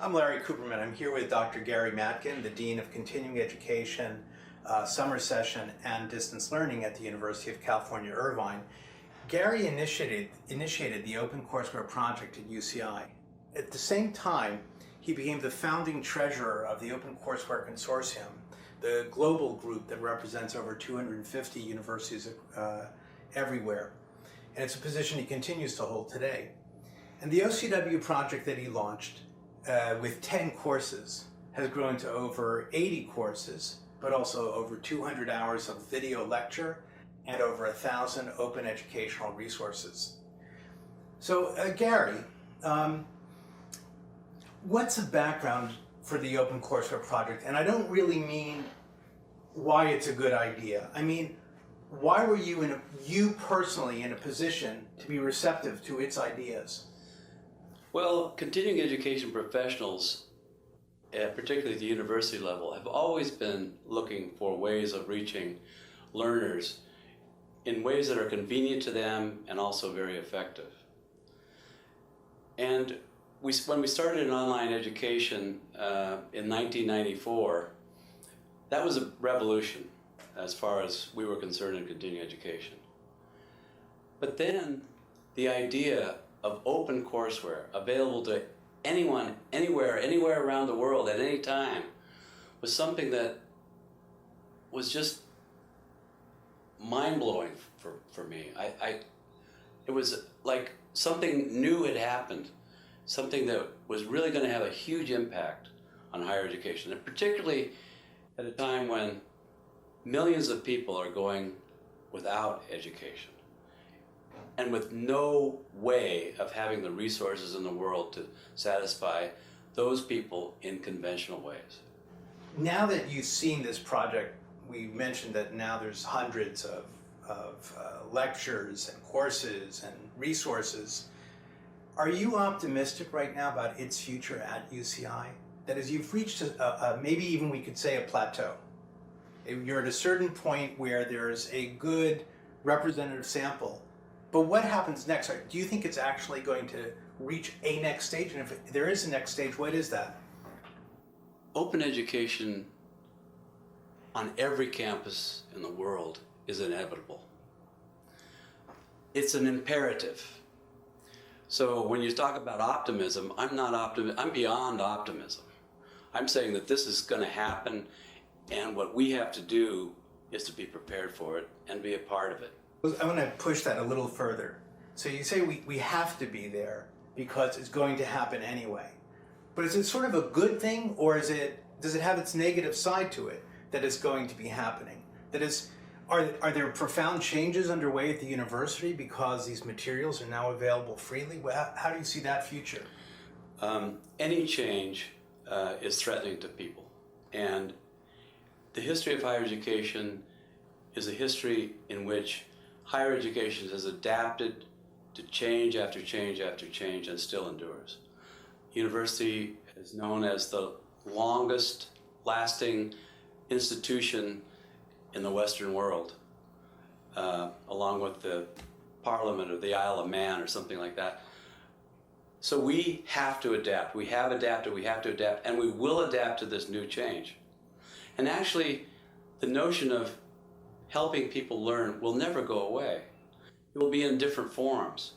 I'm Larry Cooperman. I'm here with Dr. Gary Matkin, the Dean of Continuing Education, Summer Session, and Distance Learning at the University of California, Irvine. Gary initiated the OpenCourseWare project at UCI. At the same time, he became the founding treasurer of the OpenCourseWare Consortium, the global group that represents over 250 universities everywhere. And it's a position he continues to hold today. And the OCW project that he launched with 10 courses has grown to over 80 courses, but also over 200 hours of video lecture and over 1,000 open educational resources. So Gary, what's the background for the OpenCourseWare project? And I don't really mean why it's a good idea. I mean, why were you personally in a position to be receptive to its ideas? Well, continuing education professionals, particularly at the university level, have always been looking for ways of reaching learners in ways that are convenient to them and also very effective. And when we started in online education in 1994, that was a revolution as far as we were concerned in continuing education. But then the idea of OpenCourseWare available to anyone, anywhere around the world at any time was something that was just mind-blowing for me. It was like something new had happened, something that was really going to have a huge impact on higher education, and particularly at a time when millions of people are going without education and with no way of having the resources in the world to satisfy those people in conventional ways. Now that you've seen this project, we mentioned that now there's hundreds of lectures and courses and resources. Are you optimistic right now about its future at UCI? That is, you've reached maybe even we could say a plateau. You're at a certain point where there's a good representative sample. But what happens next? Do you think it's actually going to reach a next stage? And if there is a next stage, what is that? Open education on every campus in the world is inevitable. It's an imperative. So when you talk about optimism, I'm beyond optimism. I'm saying that this is going to happen, and what we have to do is to be prepared for it and be a part of it. I want to push that a little further. So you say we have to be there because it's going to happen anyway. But is it sort of a good thing, or does it have its negative side to it that is going to be happening? That is, are there profound changes underway at the university because these materials are now available freely? How do you see that future? Any change is threatening to people. And the history of higher education is a history in which higher education has adapted to change after change after change and still endures. University is known as the longest lasting institution in the Western world, along with the Parliament or the Isle of Man or something like that. So we have to adapt. We have adapted, we have to adapt, and we will adapt to this new change. And actually, the notion of helping people learn will never go away. It will be in different forms.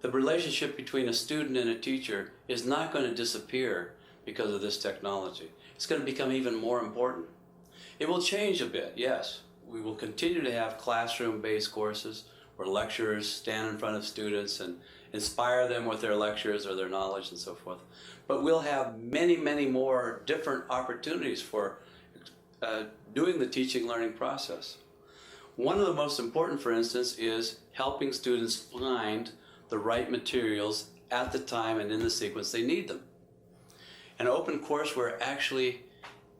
The relationship between a student and a teacher is not going to disappear because of this technology. It's going to become even more important. It will change a bit, yes. We will continue to have classroom-based courses where lecturers stand in front of students and inspire them with their lectures or their knowledge and so forth. But we'll have many, many more different opportunities for doing the teaching learning process. One of the most important, for instance, is helping students find the right materials at the time and in the sequence they need them. And OpenCourseWare actually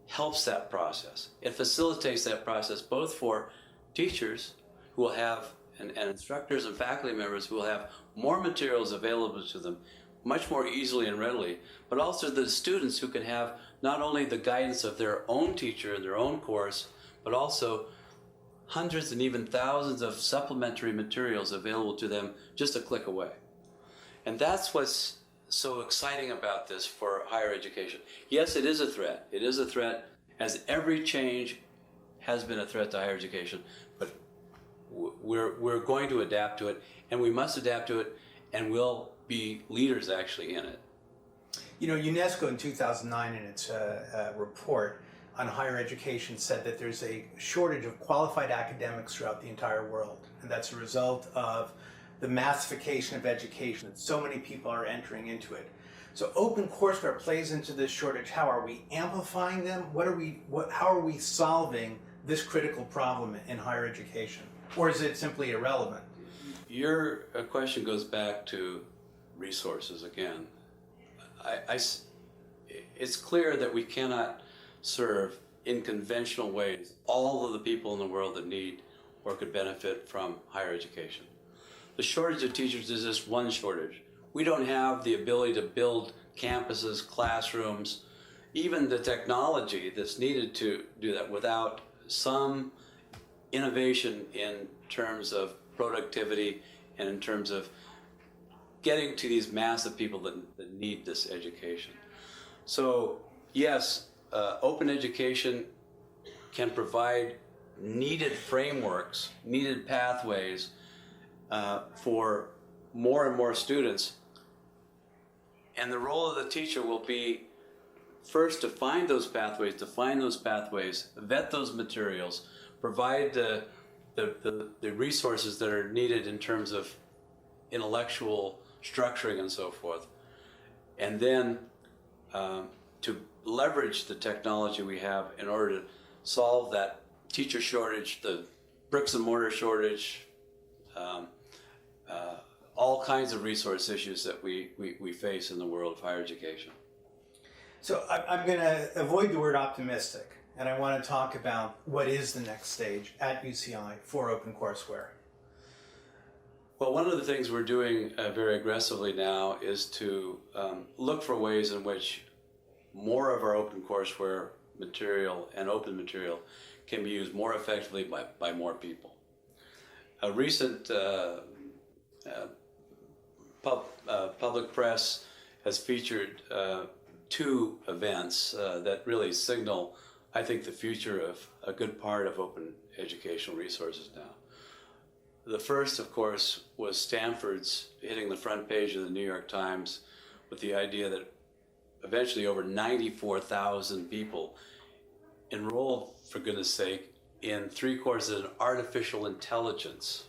helps that process. It facilitates that process both for teachers who will have, and instructors and faculty members who will have more materials available to them much more easily and readily, but also the students who can have not only the guidance of their own teacher in their own course, but also hundreds and even thousands of supplementary materials available to them just a click away. And that's what's so exciting about this for higher education? Yes, it is a threat. It is a threat, as every change has been a threat to higher education, but we're going to adapt to it, and we must adapt to it, and we'll be leaders actually in it. You know, UNESCO in 2009 in its report on higher education said that there's a shortage of qualified academics throughout the entire world, and that's a result of the massification of education, that so many people are entering into it. So OpenCourseWare plays into this shortage. How are we amplifying them? How are we solving this critical problem in higher education? Or is it simply irrelevant? Your question goes back to resources again. It's clear that we cannot serve in conventional ways all of the people in the world that need or could benefit from higher education. The shortage of teachers is just one shortage. We don't have the ability to build campuses, classrooms, even the technology that's needed to do that without some innovation in terms of productivity and in terms of getting to these massive people that need this education. So yes, open education can provide needed frameworks, needed pathways for more and more students. And the role of the teacher will be first to find those pathways, vet those materials, provide the resources that are needed in terms of intellectual structuring and so forth, and then to leverage the technology we have in order to solve that teacher shortage, the bricks and mortar shortage, all kinds of resource issues that we face in the world of higher education. So I'm going to avoid the word optimistic, and I want to talk about what is the next stage at UCI for OpenCourseWare. Well, one of the things we're doing very aggressively now is to look for ways in which more of our OpenCourseWare material and open material can be used more effectively by more people. A recent public press has featured two events that really signal, I think, the future of a good part of open educational resources now. The first, of course, was Stanford's hitting the front page of the New York Times with the idea that eventually over 94,000 people enrolled, for goodness sake, in 3 courses in artificial intelligence.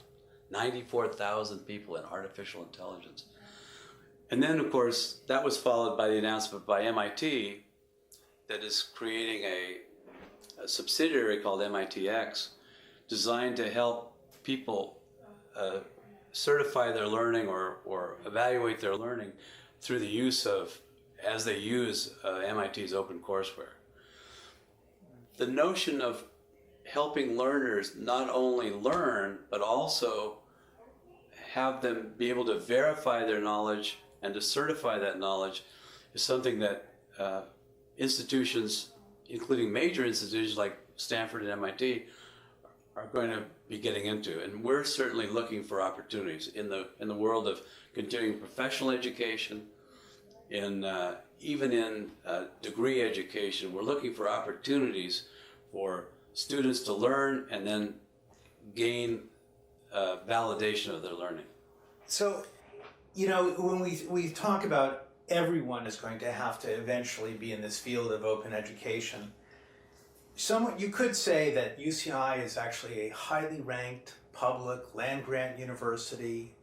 94,000 people in artificial intelligence. And then, of course, that was followed by the announcement by MIT that is creating a subsidiary called MITx, designed to help people certify their learning or evaluate their learning through the use of, as they use MIT's OpenCourseWare. The notion of helping learners not only learn, but also have them be able to verify their knowledge and to certify that knowledge is something that institutions, including major institutions like Stanford and MIT, are going to be getting into. And we're certainly looking for opportunities in the world of continuing professional education, even in degree education. We're looking for opportunities for students to learn and then gain validation of their learning. So, you know, when we talk about everyone is going to have to eventually be in this field of open education, you could say that UCI is actually a highly ranked public land-grant university,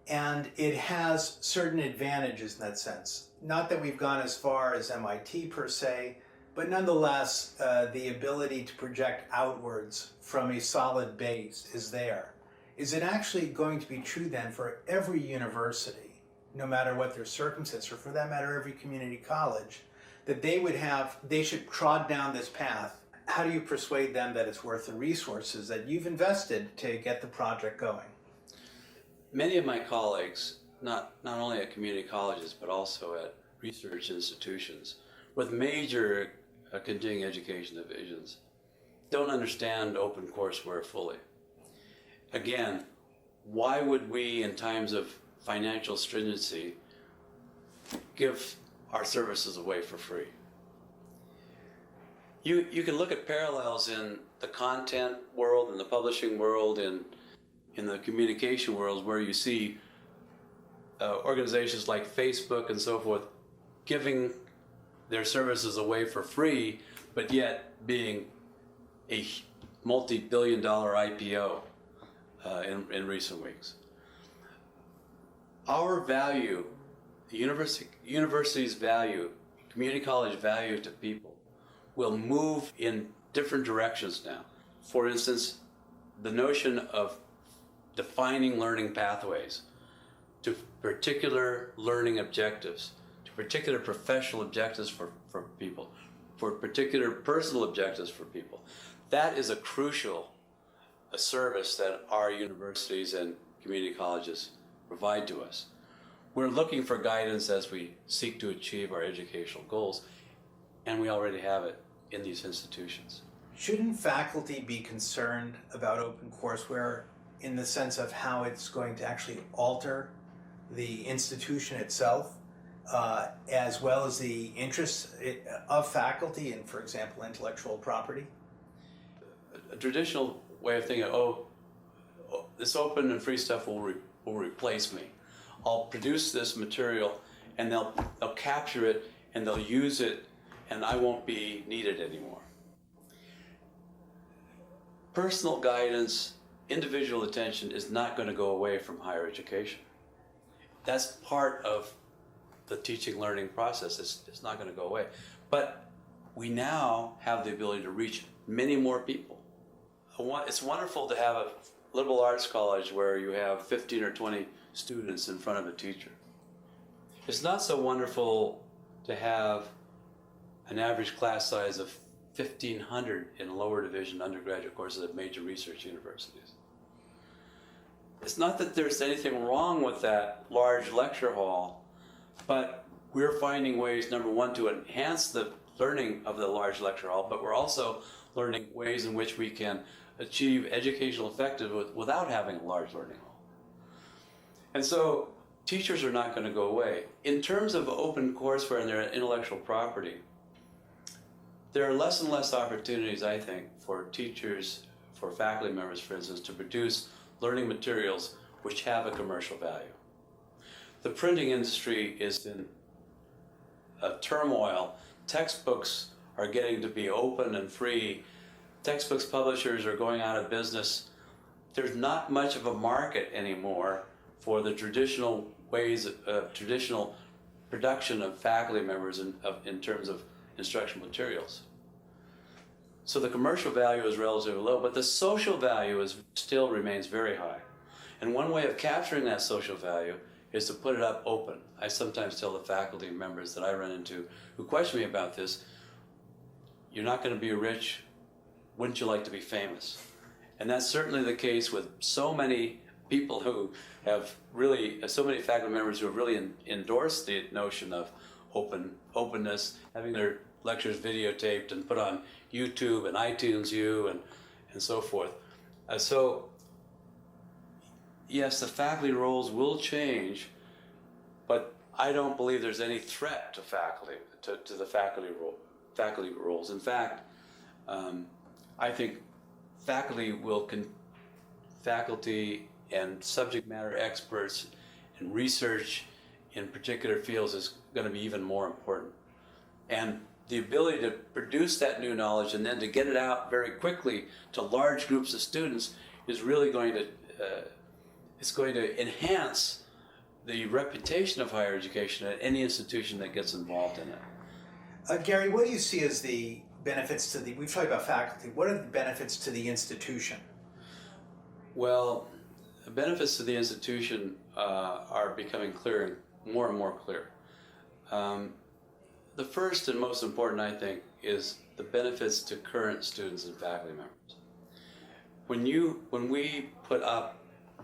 and it has certain advantages in that sense. Not that we've gone as far as MIT per se, but nonetheless, the ability to project outwards from a solid base is there. Is it actually going to be true then for every university, no matter what their circumstances, or for that matter, every community college, that they should trod down this path? How do you persuade them that it's worth the resources that you've invested to get the project going? Many of my colleagues, not only at community colleges, but also at research institutions with major continuing education divisions, don't understand OpenCourseWare fully. Again, why would we, in times of financial stringency, give our services away for free. You can look at parallels in the content world, in the publishing world, in the communication world, where you see organizations like Facebook and so forth giving their services away for free, but yet being a multi-billion-dollar IPO in recent weeks. Our value, the university's value, community college value to people will move in different directions now. For instance, the notion of defining learning pathways to particular learning objectives, to particular professional objectives for people, for particular personal objectives for people. That is a crucial service that our universities and community colleges provide to us. We're looking for guidance as we seek to achieve our educational goals, and we already have it in these institutions. Shouldn't faculty be concerned about OpenCourseWare in the sense of how it's going to actually alter the institution itself, as well as the interests of faculty in, for example, intellectual property? A traditional way of thinking, this open and free stuff will replace me. I'll produce this material and they'll capture it and they'll use it and I won't be needed anymore. Personal guidance, individual attention is not going to go away from higher education. That's part of the teaching learning process. It's not going to go away. But we now have the ability to reach many more people. It's wonderful to have a liberal arts college where you have 15 or 20 students in front of a teacher. It's not so wonderful to have an average class size of 1,500 in lower division undergraduate courses at major research universities. It's not that there's anything wrong with that large lecture hall, but we're finding ways, number one, to enhance the learning of the large lecture hall, but we're also learning ways in which we can achieve educational effectiveness without having a large learning hall. And so teachers are not going to go away. In terms of OpenCourseWare and their intellectual property, there are less and less opportunities, I think, for teachers, for faculty members, for instance, to produce learning materials which have a commercial value. The printing industry is in a turmoil. Textbooks are getting to be open and free. Textbooks publishers are going out of business. There's not much of a market anymore for the traditional ways of traditional production of faculty members in terms of instructional materials. So the commercial value is relatively low, but the social value still remains very high. And one way of capturing that social value is to put it up open. I sometimes tell the faculty members that I run into who question me about this, you're not going to be rich, wouldn't you like to be famous? And that's certainly the case with so many people who have really, so many faculty members who have really endorsed the notion of openness, having their lectures videotaped and put on YouTube and iTunes U and so forth. So yes, the faculty roles will change, but I don't believe there's any threat to faculty, to the faculty roles. In fact, I think faculty and subject matter experts and research in particular fields is going to be even more important. And the ability to produce that new knowledge and then to get it out very quickly to large groups of students is really going to it's going to enhance the reputation of higher education at any institution that gets involved in it. Gary, what do you see as the benefits we've talked about faculty, what are the benefits to the institution? Well, the benefits to the institution are becoming clear and more clear. The first and most important, I think, is the benefits to current students and faculty members. When we put up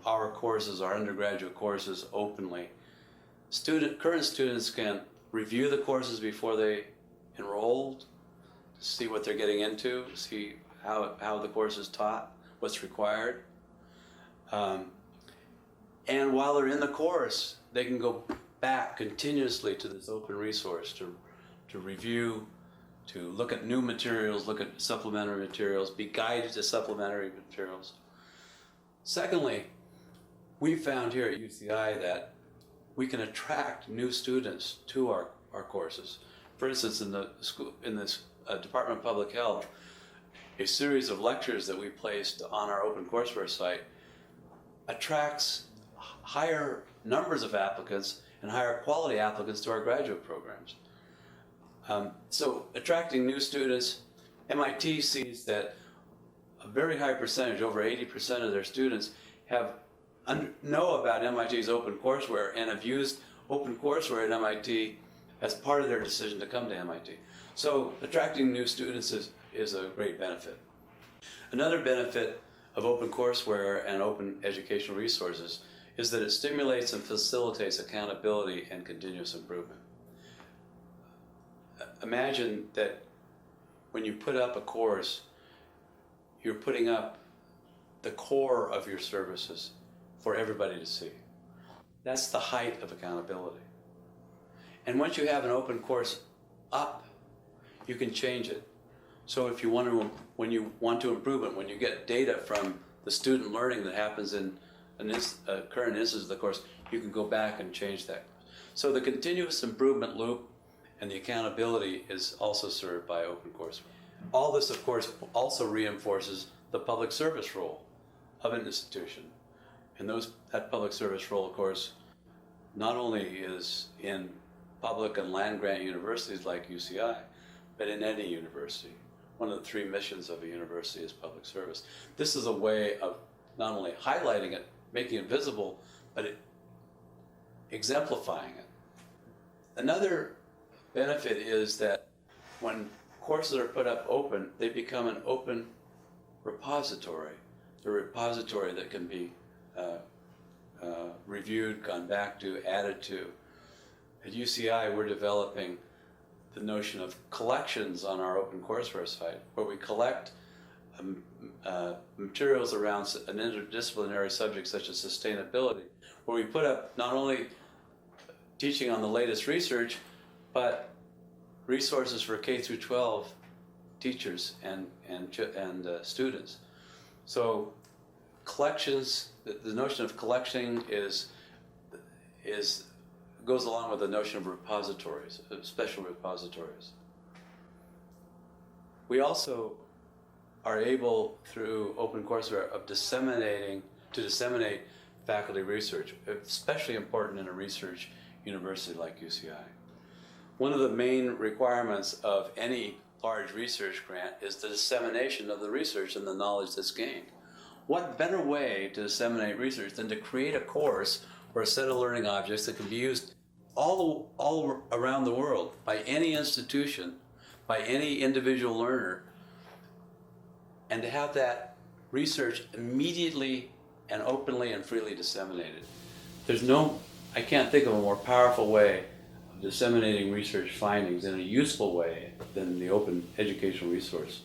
our courses, our undergraduate courses openly, current students can review the courses before they enrolled, see what they're getting into, see how the course is taught, what's required. And while they're in the course, they can go back continuously to this open resource to review, to look at new materials, look at supplementary materials, be guided to supplementary materials. Secondly, we found here at UCI that we can attract new students to our courses. For instance, in this Department of Public Health, a series of lectures that we placed on our OpenCourseWare site attracts higher numbers of applicants and higher quality applicants to our graduate programs. So attracting new students, MIT sees that a very high percentage, over 80% of their students, know about MIT's OpenCourseWare and have used OpenCourseWare at MIT as part of their decision to come to MIT. So attracting new students is a great benefit. Another benefit of OpenCourseWare and open educational resources is that it stimulates and facilitates accountability and continuous improvement. Imagine that when you put up a course, you're putting up the core of your services for everybody to see. That's the height of accountability. And once you have an open course up, you can change it. So if you want to, when you want to improve it, when you get data from the student learning that happens in a current instance of the course, you can go back and change that. So the continuous improvement loop and the accountability is also served by OpenCourseWare. All this, of course, also reinforces the public service role of an institution. And that public service role, of course, not only is in public and land-grant universities like UCI, but in any university. One of the three missions of a university is public service. This is a way of not only highlighting it, making it visible, but exemplifying it. Another benefit is that when courses are put up open, they become an open repository. A repository that can be reviewed, gone back to, added to. At UCI, we're developing the notion of collections on our OpenCourseWare site, where we collect materials around an interdisciplinary subject such as sustainability, where we put up not only teaching on the latest research, but resources for K through 12 teachers and students. So collections, the notion of collecting goes along with the notion of repositories, special repositories. We also are able, through OpenCourseWare, to disseminate faculty research, especially important in a research university like UCI. One of the main requirements of any large research grant is the dissemination of the research and the knowledge that's gained. What better way to disseminate research than to create a course or a set of learning objects that can be used all around the world by any institution, by any individual learner, and to have that research immediately and openly and freely disseminated. I can't think of a more powerful way of disseminating research findings in a useful way than the open educational resource.